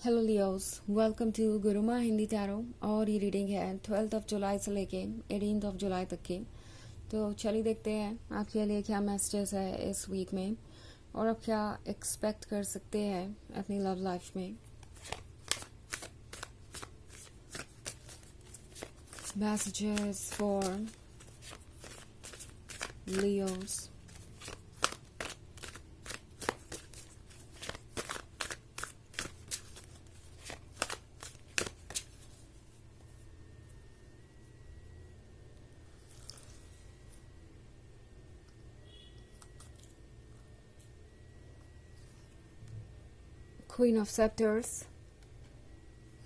Hello Leos, welcome to Guruma Hindi tarot. और ये reading है 12 जुलाई से लेके 18 जुलाई तक की। तो चलिए देखते हैं आपके लिए क्या मैसेजेस है इस वीक में और आप क्या एक्सपेक्ट कर सकते हैं अपनी लव लाइफ में। Messages for Leos. Queen of Scepters,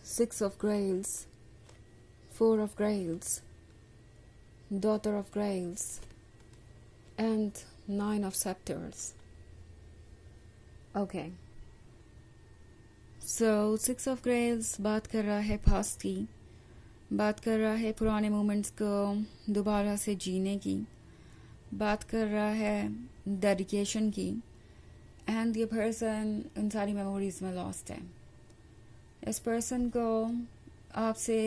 Six of Grails, Four of Grails, Daughter of Grails, and Nine of Scepters. Okay. So, Six of Grails बात कर रहा है पास्ट की, बात कर रहा है पुराने मोमेंट्स को दोबारा से जीने की, बात कर रहा है डेडिकेशन की। एंड ये पर्सन इन सारी मेमोरीज में लॉस्ट है। इस पर्सन को आपसे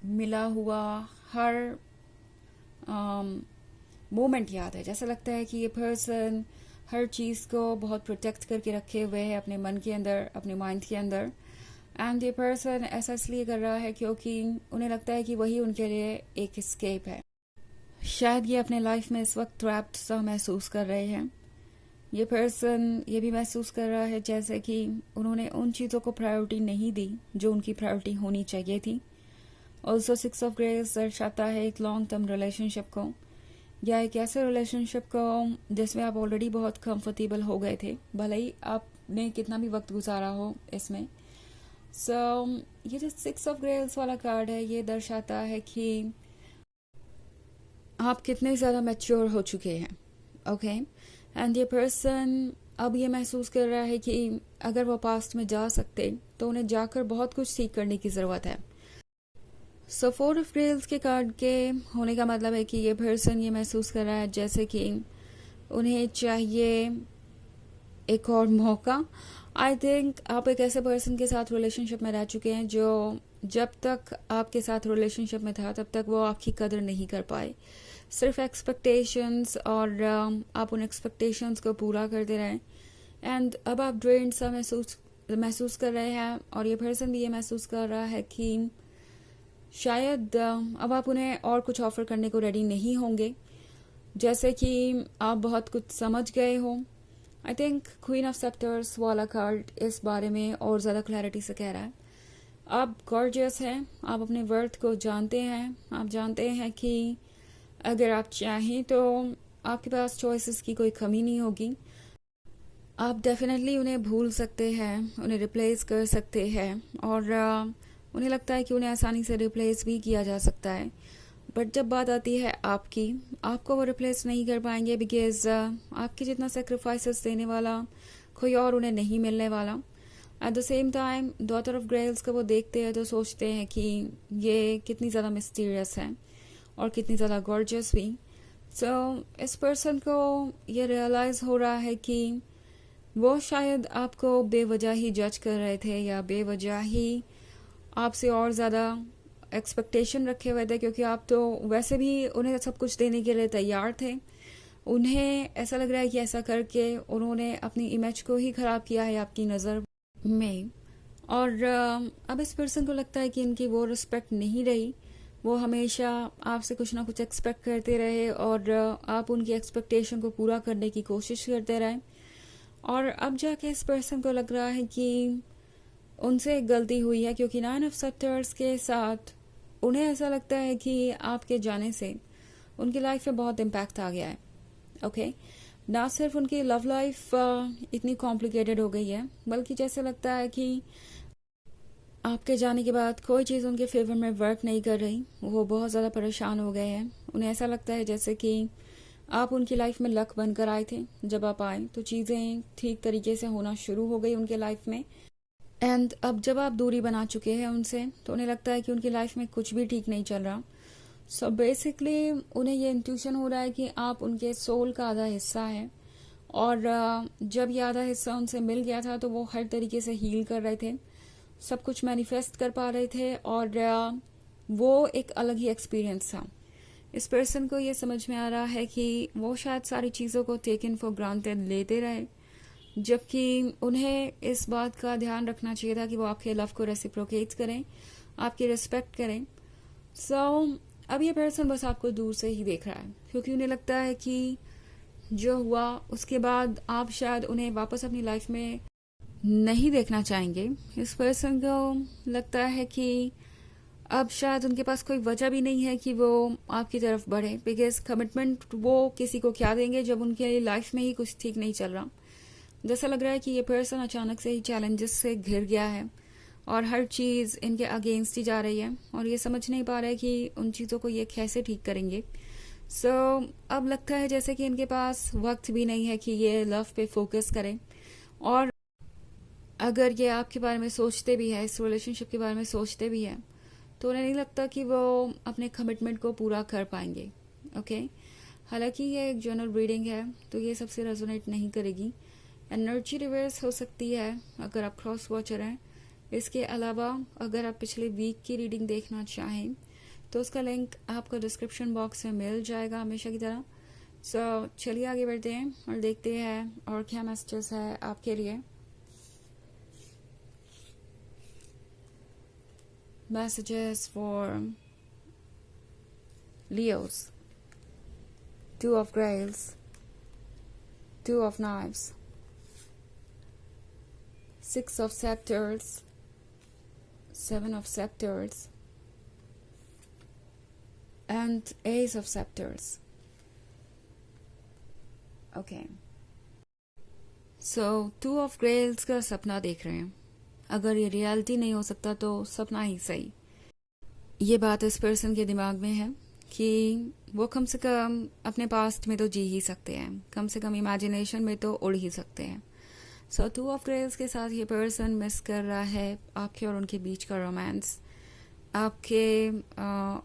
मिला हुआ हर मोमेंट याद है। जैसा लगता है कि ये पर्सन हर चीज़ को बहुत प्रोटेक्ट करके रखे हुए है अपने मन के अंदर, अपने माइंड के अंदर। एंड ये पर्सन ऐसा इसलिए कर रहा है क्योंकि उन्हें लगता है कि वही उनके लिए एक एस्केप है। शायद ये अपने लाइफ में इस वक्त ट्रैप्ड सा महसूस कर रहे हैं। ये पर्सन ये भी महसूस कर रहा है जैसे कि उन्होंने उन चीज़ों को प्रायोरिटी नहीं दी जो उनकी प्रायोरिटी होनी चाहिए थी। ऑल्सो सिक्स ऑफ ग्रेस दर्शाता है एक लॉन्ग टर्म रिलेशनशिप को, या एक ऐसे रिलेशनशिप को जिसमें आप ऑलरेडी बहुत कंफर्टेबल हो गए थे, भले ही आपने कितना भी वक्त गुजारा हो इसमें। ये जो सिक्स ऑफ ग्रेस वाला कार्ड है ये दर्शाता है कि आप कितने ज़्यादा मैच्योर हो चुके हैं। ओके। एंड ये पर्सन अब ये महसूस कर रहा है कि अगर वो पास्ट में जा सकते तो उन्हें जाकर बहुत कुछ सीख करने की ज़रूरत है। सो फोर ऑफ ग्रेल्स के कार्ड के होने का मतलब है कि ये पर्सन ये महसूस कर रहा है जैसे कि उन्हें चाहिए एक और मौका। आई थिंक आप एक ऐसे पर्सन के साथ रिलेशनशिप में रह चुके हैं जो जब तक आपके साथ रिलेशनशिप में था तब तक वो आपकी कदर नहीं कर पाए। सिर्फ एक्सपेक्टेशंस और आप उन एक्सपेक्टेशंस को पूरा करते रहे। एंड अब आप ड्रेन सा महसूस कर रहे हैं और ये पर्सन भी ये महसूस कर रहा है कि शायद अब आप उन्हें और कुछ ऑफर करने को रेडी नहीं होंगे, जैसे कि आप बहुत कुछ समझ गए हो। आई थिंक क्वीन ऑफ सेप्टर्स वाला कार्ड इस बारे में और ज़्यादा क्लैरिटी से कह रहा है आप गॉर्जियस हैं, आप अपने वर्थ को जानते हैं, आप जानते हैं कि अगर आप चाहें तो आपके पास चॉइसेस की कोई कमी नहीं होगी। आप डेफिनेटली उन्हें भूल सकते हैं, उन्हें रिप्लेस कर सकते हैं और उन्हें लगता है कि उन्हें आसानी से रिप्लेस भी किया जा सकता है। बट जब बात आती है आपकी, आपको वो रिप्लेस नहीं कर पाएंगे बिकॉज आपके जितना सेक्रीफाइसेस देने वाला कोई और उन्हें नहीं मिलने वाला। At the same time daughter of grails को वो देखते हैं तो सोचते हैं कि ये कितनी ज़्यादा मिस्टीरियस है और कितनी ज़्यादा गॉर्जियस भी। इस पर्सन को ये रियलाइज़ हो रहा है कि वो शायद आपको बेवजह ही जज कर रहे थे या बेवजह ही आपसे और ज़्यादा एक्सपेक्टेशन रखे हुए थे, क्योंकि आप तो वैसे भी उन्हें सब कुछ देने के लिए तैयार थे। उन्हें ऐसा लग रहा है कि ऐसा करके उन्होंने अपनी इमेज को ही ख़राब किया है आपकी नज़र में। और अब इस पर्सन को लगता है कि इनकी वो रिस्पेक्ट नहीं रही। वो हमेशा आपसे कुछ ना कुछ एक्सपेक्ट करते रहे और आप उनकी एक्सपेक्टेशन को पूरा करने की कोशिश करते रहे। और अब जाके इस पर्सन को लग रहा है कि उनसे एक गलती हुई है, क्योंकि नाइन ऑफ सेप्टर्स के साथ उन्हें ऐसा लगता है कि आपके जाने से उनकी लाइफ में बहुत इम्पैक्ट आ गया है। ओके। ना सिर्फ उनकी लव लाइफ इतनी कॉम्प्लिकेटेड हो गई है, बल्कि जैसे लगता है कि आपके जाने के बाद कोई चीज़ उनके फेवर में वर्क नहीं कर रही। वो बहुत ज़्यादा परेशान हो गए हैं। उन्हें ऐसा लगता है जैसे कि आप उनकी लाइफ में लक बनकर आए थे। जब आप आए तो चीज़ें ठीक तरीके से होना शुरू हो गई उनके लाइफ में। एंड अब जब आप दूरी बना चुके हैं उनसे तो उन्हें लगता है कि उनकी लाइफ में कुछ भी ठीक नहीं चल रहा। बेसिकली उन्हें ये इंट्यूशन हो रहा है कि आप उनके सोल का आधा हिस्सा है और जब ये आधा हिस्सा उनसे मिल गया था तो वो हर तरीके से हील कर रहे थे। सब कुछ मैनिफेस्ट कर पा रहे थे और वो एक अलग ही एक्सपीरियंस था। इस पर्सन को ये समझ में आ रहा है कि वो शायद सारी चीज़ों को टेकन फॉर ग्रांटेड लेते रहे, जबकि उन्हें इस बात का ध्यान रखना चाहिए था कि वो आपके लव को रेसिप्रोकेट करें, आपकी रिस्पेक्ट करें। अब ये पर्सन बस आपको दूर से ही देख रहा है, क्योंकि उन्हें लगता है कि जो हुआ उसके बाद आप शायद उन्हें वापस अपनी लाइफ में नहीं देखना चाहेंगे। इस पर्सन को लगता है कि अब शायद उनके पास कोई वजह भी नहीं है कि वो आपकी तरफ बढ़े, बिकॉज कमिटमेंट वो किसी को क्या देंगे जब उनके लाइफ में ही कुछ ठीक नहीं चल रहा। जैसा लग रहा है कि ये पर्सन अचानक से ही चैलेंजेस से घिर गया है और हर चीज़ इनके अगेंस्ट ही जा रही है और ये समझ नहीं पा रहा है कि उन चीज़ों को ये कैसे ठीक करेंगे। अब लगता है जैसे कि इनके पास वक्त भी नहीं है कि ये लव पे फोकस करें, और अगर ये आपके बारे में सोचते भी है, इस रिलेशनशिप के बारे में सोचते भी हैं, तो उन्हें नहीं लगता कि वो अपने कमिटमेंट को पूरा कर पाएंगे। ओके, हालांकि ये एक जनरल रीडिंग है तो ये सबसे रेजोनेट नहीं करेगी। एनर्जी रिवर्स हो सकती है अगर आप क्रॉस वॉचर हैं। इसके अलावा अगर आप पिछले वीक की रीडिंग देखना चाहें तो उसका लिंक आपको डिस्क्रिप्शन बॉक्स में मिल जाएगा हमेशा की तरह। चलिए आगे बढ़ते हैं और देखते हैं और क्या मैसेजेस है आपके लिए। Messages for Leos. 2 of Grails, 2 of Knives, 6 of Scepters, 7 of Scepters, and Ace of Scepters. Okay. So 2 of Grails का सपना देख रहे हैं। अगर ये रियलिटी नहीं हो सकता तो सपना ही सही। ये बात इस पर्सन के दिमाग में है कि वो कम से कम अपने पास्ट में तो जी ही सकते हैं, कम से कम इमेजिनेशन में तो उड़ ही सकते हैं। 2 ऑफ ग्रेल्स के साथ ये पर्सन मिस कर रहा है आपके और उनके बीच का रोमांस, आपके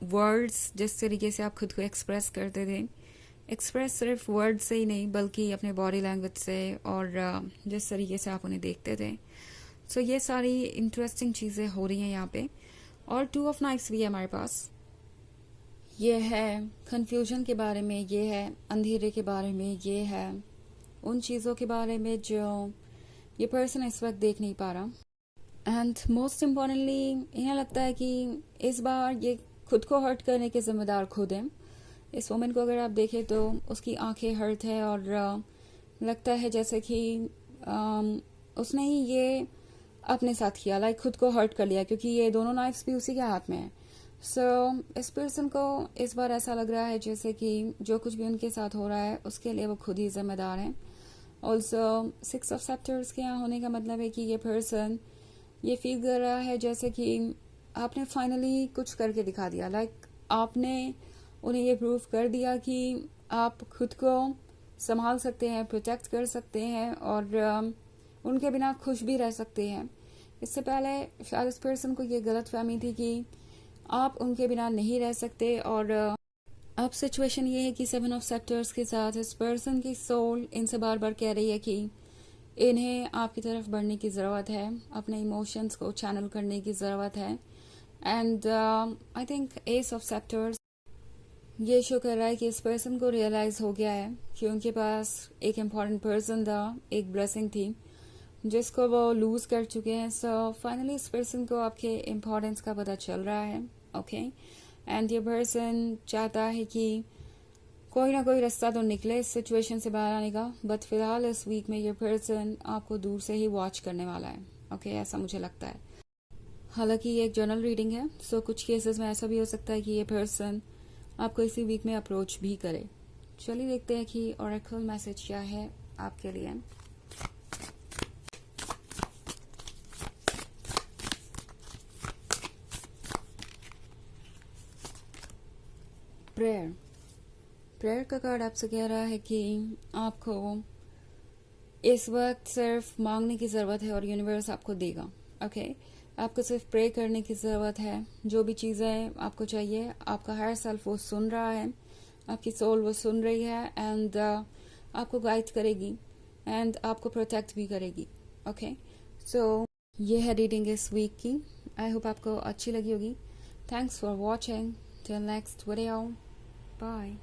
वर्ड्स, जिस तरीके से आप खुद को एक्सप्रेस करते थे। एक्सप्रेस सिर्फ वर्ड से ही नहीं बल्कि अपने बॉडी लैंग्वेज से और जिस तरीके से आप उन्हें देखते थे। ये सारी इंटरेस्टिंग चीज़ें हो रही हैं यहाँ पे। और 2 ऑफ नाइफ्स भी है हमारे पास। ये है कंफ्यूजन के बारे में, ये है अंधेरे के बारे में, ये है उन चीज़ों के बारे में जो ये पर्सन इस वक्त देख नहीं पा रहा। एंड मोस्ट इम्पॉर्टेंटली इन्हें लगता है कि इस बार ये खुद को हर्ट करने के जिम्मेदार खुद हैं। इस वुमेन को अगर आप देखें तो उसकी आंखें हर्ट है और लगता है जैसे कि उसने ही ये अपने साथ किया, लाइक खुद को हर्ट कर लिया, क्योंकि ये दोनों नाइफ्स भी उसी के हाथ में है। इस पर्सन को इस बार ऐसा लग रहा है जैसे कि जो कुछ भी उनके साथ हो रहा है उसके लिए वो खुद ही जिम्मेदार हैं। ऑल्सो 6 ऑफ सेप्टर्स के यहाँ होने का मतलब है कि ये पर्सन ये फील कर रहा है जैसे कि आपने फाइनली कुछ करके दिखा दिया, लाइक आपने उन्हें ये प्रूव कर दिया कि आप खुद को संभाल सकते हैं, प्रोटेक्ट कर सकते हैं और उनके बिना खुश भी रह सकते हैं। इससे पहले शायद इस पर्सन को ये गलत फहमी थी कि आप उनके बिना नहीं रह सकते, और अब सिचुएशन ये है कि 7 ऑफ सेक्टर्स के साथ इस पर्सन की सोल इनसे बार बार कह रही है कि इन्हें आपकी तरफ बढ़ने की ज़रूरत है, अपने इमोशंस को चैनल करने की ज़रूरत है। And I think S of sectors ये शो कर रहा है कि इस पर्सन को रियलाइज़ हो गया है कि उनके पास एक इम्पॉर्टेंट पर्सन था, एक ब्लेसिंग थी जिसको वो लूज कर चुके हैं। फाइनली इस पर्सन को आपके इम्पोर्टेंस का पता चल रहा है। ओके, एंड ये पर्सन चाहता है कि कोई ना कोई रास्ता तो निकले इस सिचुएशन से बाहर आने का, बट फिलहाल इस वीक में ये पर्सन आपको दूर से ही वॉच करने वाला है। ओके, ऐसा मुझे लगता है। हालांकि ये एक जर्नल रीडिंग है, कुछ केसेस में ऐसा भी हो सकता है कि ये पर्सन आपको इसी वीक में अप्रोच भी करे। चलिए देखते हैं कि ऑरेकल मैसेज क्या है आपके लिए। प्रेयर का कार्ड आपसे कह रहा है कि आपको इस वक्त सिर्फ मांगने की ज़रूरत है और यूनिवर्स आपको देगा। ओके, आपको सिर्फ प्रे करने की ज़रूरत है। जो भी चीज़ें आपको चाहिए, आपका हायर सेल्फ वो सुन रहा है, आपकी सोल वो सुन रही है एंड आपको गाइड करेगी एंड आपको प्रोटेक्ट भी करेगी। ओके, ये है रीडिंग इस वीक की। आई होप आपको अच्छी लगी होगी। Thanks for watching. Till next video, bye.